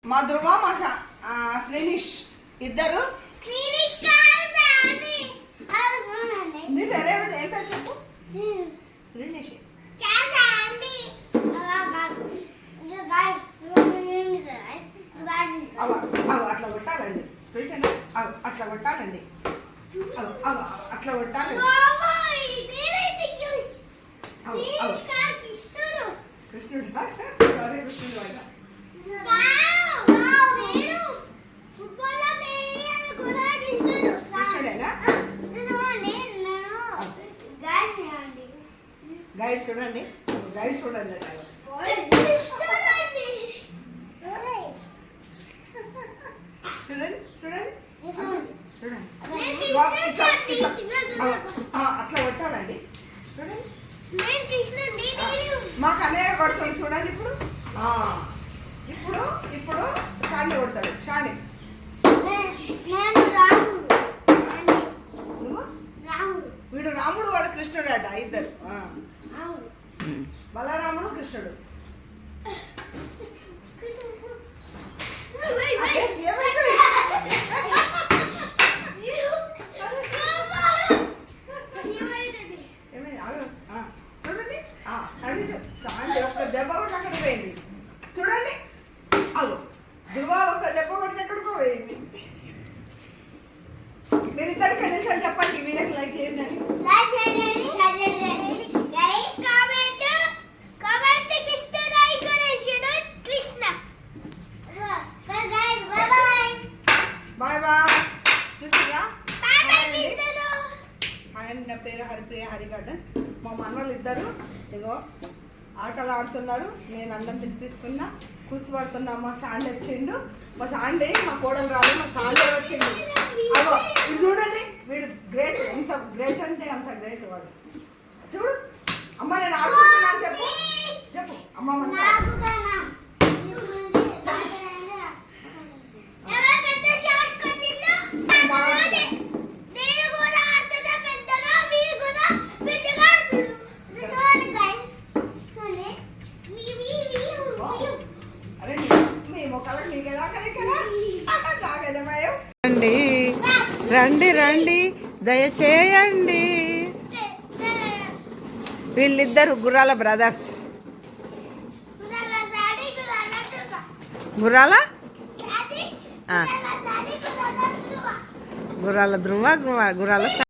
మా ధ్రువ మా శ్రీనిష్ ఇద్దరు. ఏంటో చెప్పు. శ్రీనిష్ అట్లా కొట్టాలండి, చూసాను అట్లా కొట్టాలండి, అట్లా కొట్టాలండి. కృష్ణుడు కృష్ణుడు కృష్ణుడేనా? గైడ్ చూడండి, గైడ్ చూడండి. చూడండి చూడండి చూడండి, అట్లా కొట్టాలండి. చూడండి మా కన్నయ్య కొడుతుంది చూడండి. ఇప్పుడు ఇప్పుడు ఇప్పుడు షాని కొడతాడు. షాని వీడు రాముడు, వాడు కృష్ణుడు అట. ఇద్దరు బలరాముడు కృష్ణుడు. చూడండి ఒక్క దెబ్బ కొట్టి అక్కడ పోయింది. చూడండి ధ్రువ ఒక్క దెబ్బ కొట్టి ఎక్కడికో పోయింది. మీరు ఇద్దరు కండిషన్ చెప్పండి వీళ్ళకి లైక్ ఏంటని. Bye bye. చూసిరా, ఆయన నా పేరు హరిప్రియ హరిగడ్డన్. మా మనవాళ్ళు ఇద్దరు ఇగో ఆటలు ఆడుతున్నారు. నేను అన్నం తినిపిస్తున్నా, కూర్చోబడుతున్నా. మా సాండే వచ్చిండు. మా సాండే మా కోడలు రాదు, మా సాండే వచ్చిండు. అగో ఇది చూడండి, వీడు గ్రేట్. ఎంత గ్రేట్ అంటే అంత గ్రేట్ వాడు. చూడు అమ్మ, నేను ఆడుకుంటున్నా చెప్పు చెప్పు అమ్మ. రండి రండి రండి, దయచేయండి. వీళ్ళిద్దరు గుర్రాల బ్రదర్స్. గుర్రాల గుర్రాల ధ్రువ, గుర్రాల